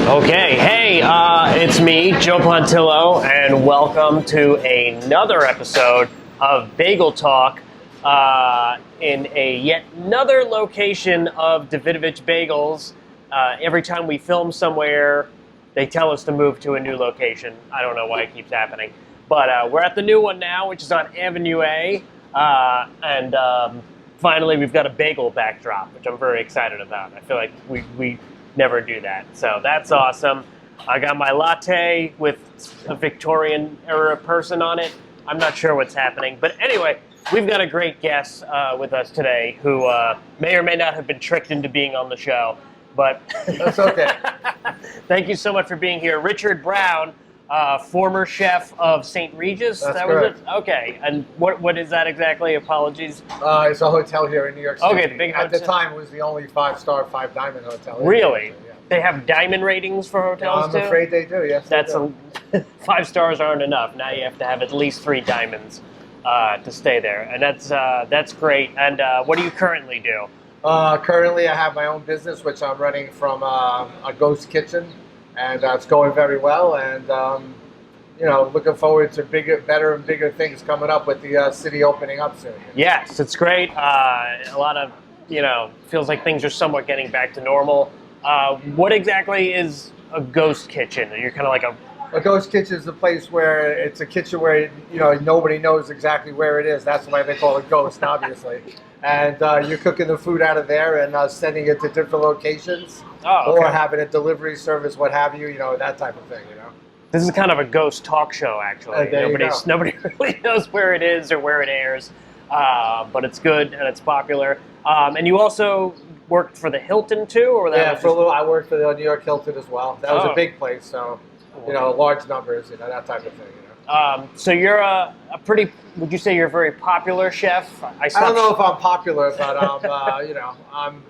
Okay, hey, it's me, Joe Pontillo, and welcome to another episode of Bagel Talk in a yet another location of Davidovich Bagels. Every time we film somewhere, they tell us to move to a new location. I don't know why it keeps happening. But we're at the new one now, which is on Avenue A, and finally we've got a bagel backdrop, which I'm very excited about. I feel like we never do that, so that's awesome. I got my latte with a Victorian era person on it. I'm not sure what's happening, but anyway, we've got a great guest with us today who may or may not have been tricked into being on the show, but that's okay. Thank you so much for being here. Richard Brown, former chef of St. Regis. That's was correct. it? Okay, and what is that exactly? Apologies. It's a hotel here in New York City. Okay, the big At the hotel. time, it was the only 5-star, 5-diamond hotel. Really? Yeah. They have diamond ratings for hotels too? I'm afraid they do, yes. That's they do. 5 stars aren't enough. Now you have to have at least 3 diamonds to stay there, and that's great. And what do you currently do? Currently, I have my own business, which I'm running from a ghost kitchen, and it's going very well. And looking forward to better and bigger things coming up with the city opening up soon. Yes, it's great. A lot of feels like things are somewhat getting back to normal. What exactly is a ghost kitchen? You're kind of like A ghost kitchen is a place where it's a kitchen where nobody knows exactly where it is. That's why they call it ghost, obviously. And you're cooking the food out of there and sending it to different locations, or having a delivery service, what have you. That type of thing. This is kind of a ghost talk show, actually. Nobody really knows where it is or where it airs, but it's good and it's popular. And you also worked for the Hilton too, or that? For a little. I worked for the New York Hilton as well. That was a big place, so large numbers, that type of thing. So you're a pretty. Would you say you're a very popular chef? I don't know if I'm popular, but I'm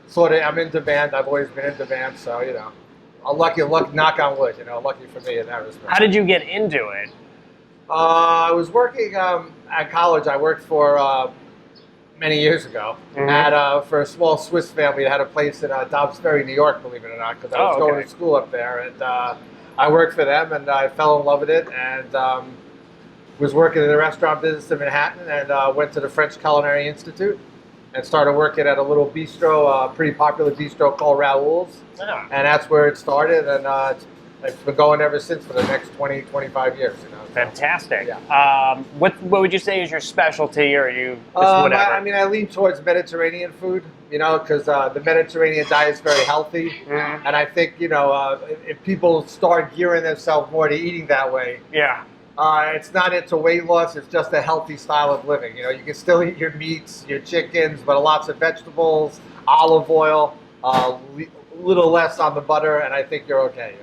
in demand. I've always been in demand, so I'm lucky. Knock on wood, lucky for me in that respect. How did you get into it? I was working at college. I worked for many years ago for a small Swiss family that had a place in Dobbs Ferry, New York, believe it or not, because I was going to school up there. And I worked for them, and I fell in love with it, and was working in the restaurant business in Manhattan, and went to the French Culinary Institute and started working at a little bistro, a pretty popular bistro called Raoul's. Yeah. And that's where it started, and it's been going ever since for the next 20, 25 years. Fantastic. Yeah. What would you say is your specialty, or you just whatever? I lean towards Mediterranean food, because the Mediterranean diet is very healthy. Mm-hmm. And I think, if people start gearing themselves more to eating that way, it's not into weight loss, it's just a healthy style of living. You can still eat your meats, your chickens, but lots of vegetables, olive oil, a little less on the butter, and I think you're okay.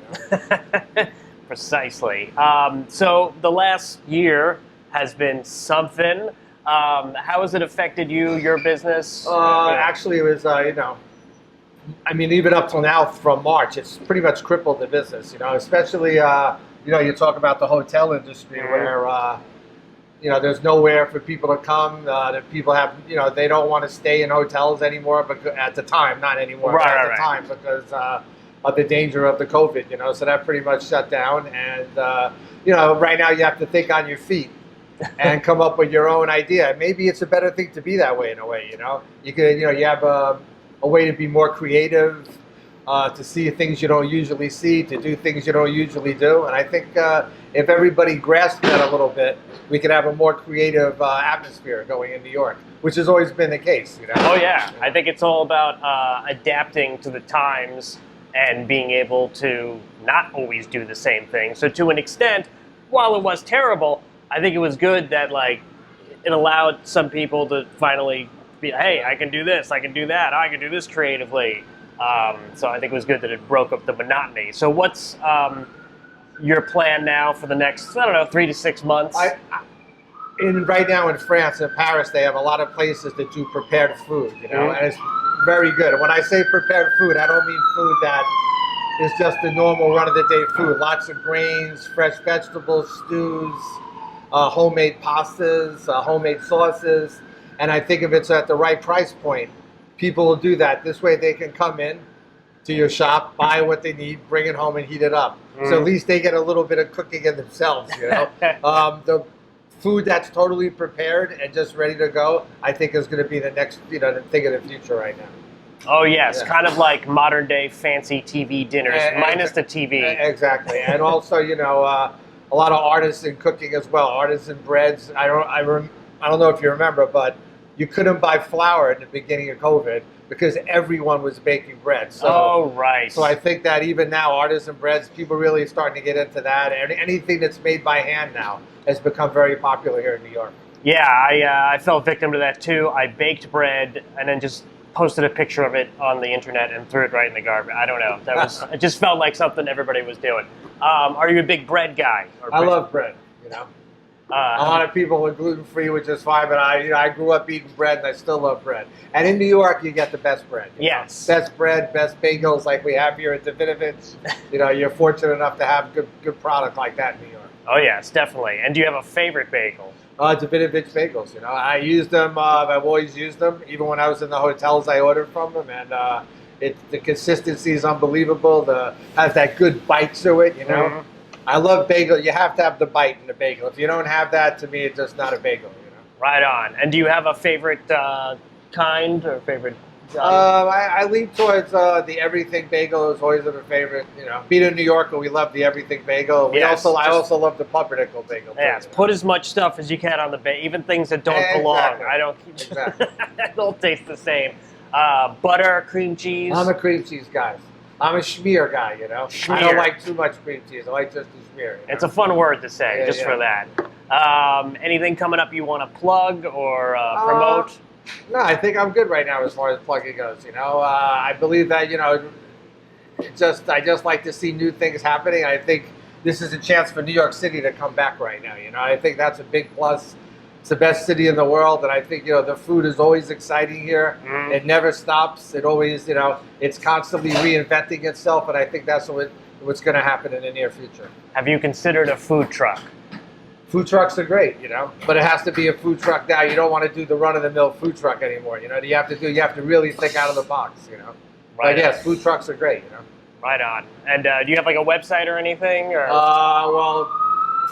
Precisely. So the last year has been something. How has it affected you, your business? Actually, it was, even up till now from March, it's pretty much crippled the business, especially, you talk about the hotel industry where, there's nowhere for people to come. That people have, they don't want to stay in hotels anymore, but at the time, not anymore, but at the time, because of the danger of the COVID, so that pretty much shut down. And, right now you have to think on your feet and come up with your own idea. Maybe it's a better thing to be that way in a way, You could, you have a way to be more creative, to see things you don't usually see, to do things you don't usually do. And I think if everybody grasped that a little bit, we could have a more creative atmosphere going in New York, which has always been the case. Oh, yeah. I think it's all about adapting to the times and being able to not always do the same thing. So to an extent, while it was terrible, I think it was good that it allowed some people to finally be, hey, I can do this, I can do that, I can do this creatively. So I think it was good that it broke up the monotony. So what's your plan now for the next, 3 to 6 months? Right now in France, in Paris, they have a lot of places that do prepared food, and it's very good. And when I say prepared food, I don't mean food that is just the normal run-of-the-day food. Lots of grains, fresh vegetables, stews, homemade pastas, homemade sauces. And I think if it's at the right price point, people will do that. This way they can come in, to your shop, buy what they need, bring it home, and heat it up. So at least they get a little bit of cooking in themselves, you know. The food that's totally prepared and just ready to go, I think is going to be the next, you know, the thing of the future right now. Oh, yes. Yeah. Kind of like modern day fancy TV dinners, minus the TV. Exactly. And also, you know, a lot of artisan cooking as well. Artisan breads. I don't know if you remember, but you couldn't buy flour in the beginning of COVID because everyone was baking bread. So, oh, right. So I think that even now, artisan breads, people really starting to get into that. And anything that's made by hand now has become very popular here in New York. Yeah, I fell victim to that too. I baked bread and then just posted a picture of it on the internet and threw it right in the garbage. I don't know. That was it. Just felt like something everybody was doing. Are you a big bread guy? I love bread. You know, a lot of people are gluten free, which is fine. But I grew up eating bread, and I still love bread. And in New York, you get the best bread. Yes, best bread, best bagels, like we have here at Davidovich. You know, you're fortunate enough to have good product like that in New York. Oh yes, definitely. And do you have a favorite bagel? Davidovich Bagels. You know, I use them. I've always used them. Even when I was in the hotels, I ordered from them, and the consistency is unbelievable. Has that good bite to it. You know, I love bagel. You have to have the bite in the bagel. If you don't have that, to me, it's just not a bagel. You know. Right on. And do you have a favorite kind or favorite? I lean towards the everything bagel is always a favorite. You know, being a New Yorker, we love the everything bagel. I also love the pumpernickel bagel. Yes, put as much stuff as you can on the bagel, even things that don't belong. I don't. Exactly. They don't taste the same. Butter, cream cheese. I'm a cream cheese guy. I'm a schmear guy. You know, schmear. I don't like too much cream cheese. I like just the schmear. You know? It's a fun word to say, for that. Anything coming up you want to plug or promote? No, I think I'm good right now as far as plugging goes. You know, I believe that, you know, I just like to see new things happening. I think this is a chance for New York City to come back right now. You know, I think that's a big plus. It's the best city in the world, and I think, you know, the food is always exciting here. It never stops. It always, you know, it's constantly reinventing itself, and I think that's what's going to happen in the near future. Have you considered a food truck? Food trucks are great, you know, but it has to be a food truck now. You don't want to do the run-of-the-mill food truck anymore. You know, you have to really think out of the box. You know, right? But yes, food trucks are great. You know, right on. And do you have like a website or anything? Or well,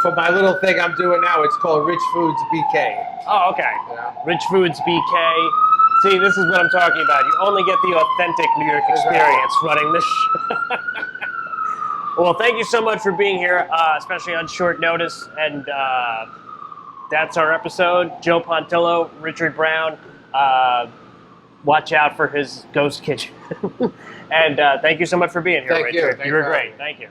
for my little thing I'm doing now, it's called Rich Foods BK. Oh, okay. You know? Rich Foods BK. See, this is what I'm talking about. You only get the authentic New York experience running this show. Well, thank you so much for being here, especially on short notice. And that's our episode. Joe Pontillo, Richard Brown. Watch out for his ghost kitchen. And thank you so much for being here, Richard. You were great. Thank you.